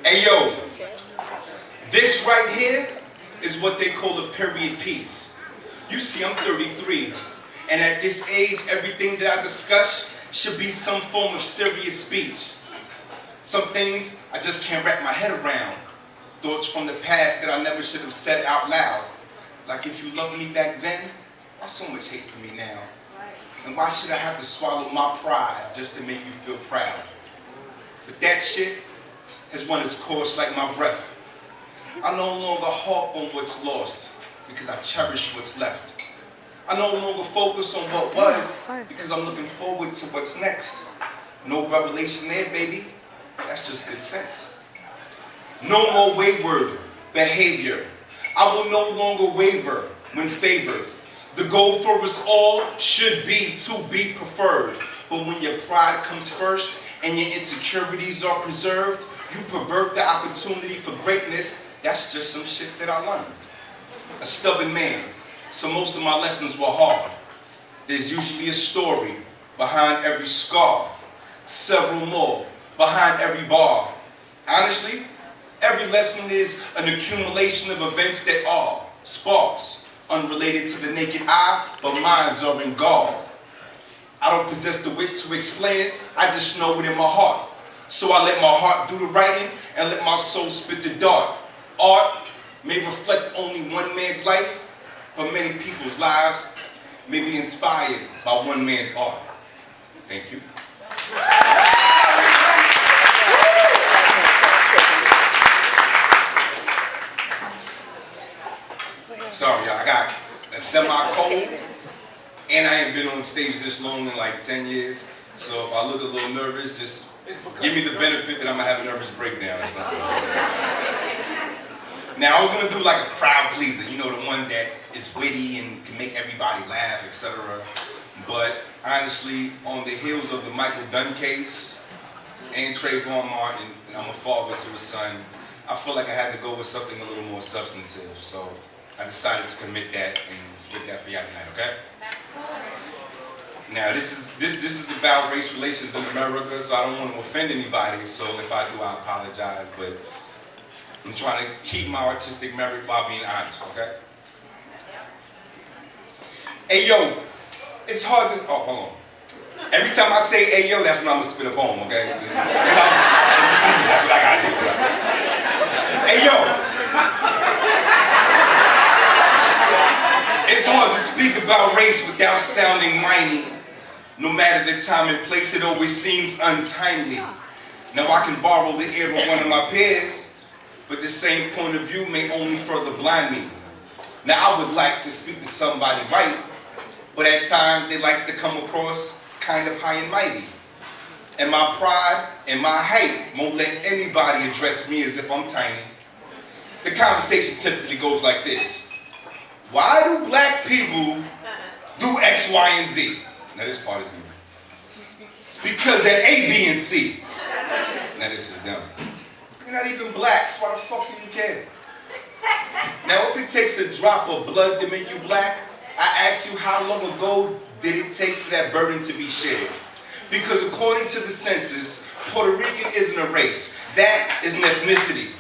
Hey yo, this right here is what they call a period piece. You see, I'm 33, and at this age, everything that I discuss should be some form of serious speech. Some things I just can't wrap my head around. Thoughts from the past that I never should have said out loud. Like, if you loved me back then, why so much hate for me now? And why should I have to swallow my pride just to make you feel proud? But that shit has run its course like my breath. I no longer harp on what's lost because I cherish what's left. I no longer focus on what was because I'm looking forward to what's next. No revelation there, baby. That's just good sense. No more wayward behavior. I will no longer waver when favored. The goal for us all should be to be preferred. But when your pride comes first and your insecurities are preserved, you pervert the opportunity for greatness. That's just some shit that I learned. A stubborn man, so most of my lessons were hard. There's usually a story behind every scar, several more behind every bar. Honestly, every lesson is an accumulation of events that are sparse, unrelated to the naked eye, but minds are in garb. I don't possess the wit to explain it, I just know it in my heart. So I let my heart do the writing and let my soul spit the dart. Art may reflect only one man's life, but many people's lives may be inspired by one man's art. Thank you. Sorry, y'all, I got a semi-cold, and I ain't been on stage this long in like 10 years, so if I look a little nervous, just give me the benefit that I'm gonna have a nervous breakdown or something. Now, I was gonna do like a crowd pleaser, you know, the one that is witty and can make everybody laugh, etc. But honestly, on the heels of the Michael Dunn case and Trayvon Martin, and I'm a father to a son, I feel like I had to go with something a little more substantive. So I decided to commit that and spit that for y'all tonight, okay? Now, this is about race relations in America, so I don't want to offend anybody, so if I do, I apologize, but I'm trying to keep my artistic merit while being honest, okay? Hey, yo, it's hard to, oh, hold on. Every time I say, hey, yo, that's when I'm going to spit a poem, okay? That's what I got to do. Hey, yo. It's hard to speak about race without sounding whiny. No matter the time and place, it always seems untimely. Now I can borrow the ear of one of my peers, but the same point of view may only further blind me. Now I would like to speak to somebody right, but at times they like to come across kind of high and mighty. And my pride and my height won't let anybody address me as if I'm tiny. The conversation typically goes like this. Why do black people do X, Y, and Z? Now this part is me. It's because they're A, B, and C. Now this is dumb. You're not even black, so why the fuck do you care? Now if it takes a drop of blood to make you black, I ask you how long ago did it take for that burden to be shared? Because according to the census, Puerto Rican isn't a race. That is an ethnicity.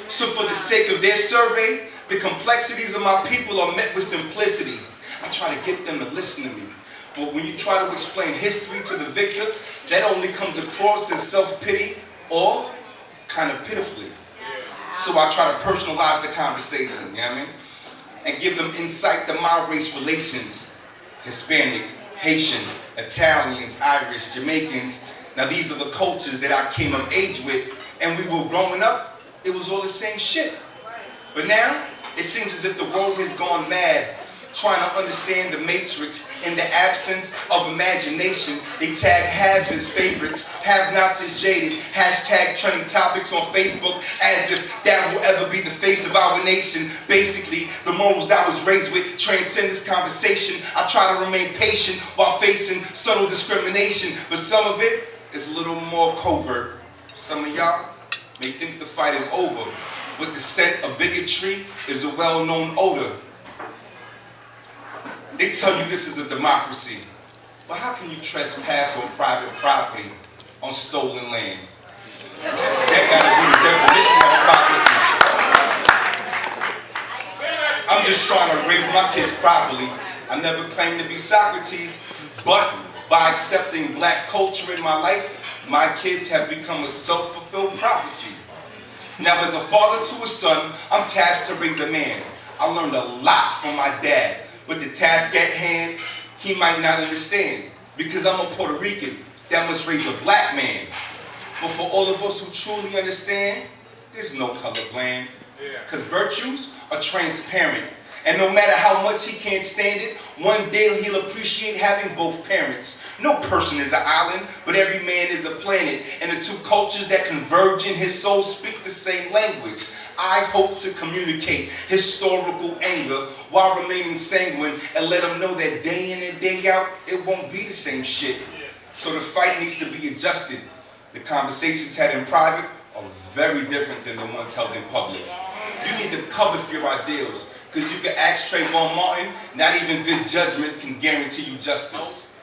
So for the sake of their survey, the complexities of my people are met with simplicity. I try to get them to listen to me. But when you try to explain history to the victor, that only comes across as self-pity or kind of pitifully. So I try to personalize the conversation, you know what I mean? And give them insight to my race relations. Hispanic, Haitian, Italians, Irish, Jamaicans. Now these are the cultures that I came of age with, and we were growing up, it was all the same shit. But now, it seems as if the world has gone mad, trying to understand the matrix. In the absence of imagination, they tag haves as favorites, have-nots as jaded, hashtag trending topics on Facebook, as if that will ever be the face of our nation. Basically, the morals that I was raised with transcend this conversation. I try to remain patient while facing subtle discrimination, but some of it is a little more covert. Some of y'all may think the fight is over, but the scent of bigotry is a well-known odor. They tell you this is a democracy, but how can you trespass on private property on stolen land? That gotta be the definition trying to raise my kids properly. I never claimed to be Socrates, but by accepting black culture in my life, my kids have become a self-fulfilled prophecy. Now, as a father to a son, I'm tasked to raise a man. I learned a lot from my dad, but the task at hand, he might not understand, because I'm a Puerto Rican that must raise a black man. But for all of us who truly understand, there's no color plan, because virtues are transparent. And no matter how much he can't stand it, one day he'll appreciate having both parents. No person is an island, but every man is a planet. And the two cultures that converge in his soul speak the same language. I hope to communicate historical anger while remaining sanguine and let him know that day in and day out, it won't be the same shit. So the fight needs to be adjusted. The conversations had in private are very different than the ones held in public. You need to cover for your ideals, because you can ask Trayvon Martin, not even good judgment can guarantee you justice.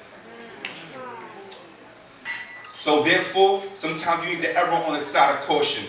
So therefore, sometimes you need to err on the side of caution.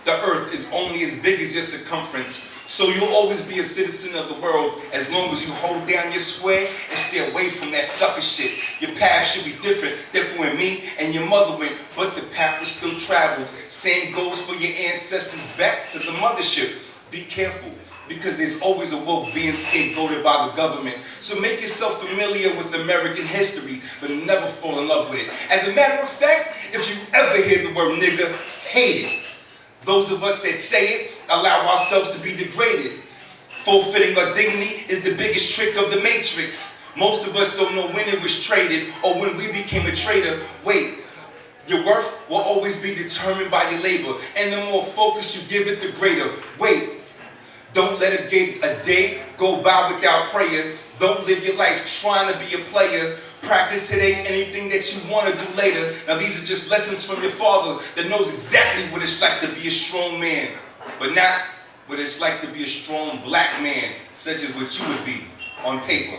The earth is only as big as your circumference, so you'll always be a citizen of the world as long as you hold down your square and stay away from that sucker shit. Your path should be different when me and your mother went, but the path is still traveled. Same goes for your ancestors back to the mothership. Be careful, because there's always a wolf being scapegoated by the government. So make yourself familiar with American history, but never fall in love with it. As a matter of fact, if you ever hear the word nigga, hate it. Those of us that say it allow ourselves to be degraded. Forfeiting our dignity is the biggest trick of the Matrix. Most of us don't know when it was traded or when we became a traitor. Wait, your worth will always be determined by your labor, and the more focus you give it, the greater. Wait, don't let a day go by without prayer. Don't live your life trying to be a player. Practice today anything that you want to do later. Now these are just lessons from your father that knows exactly what it's like to be a strong man, but not what it's like to be a strong black man, such as what you would be on paper.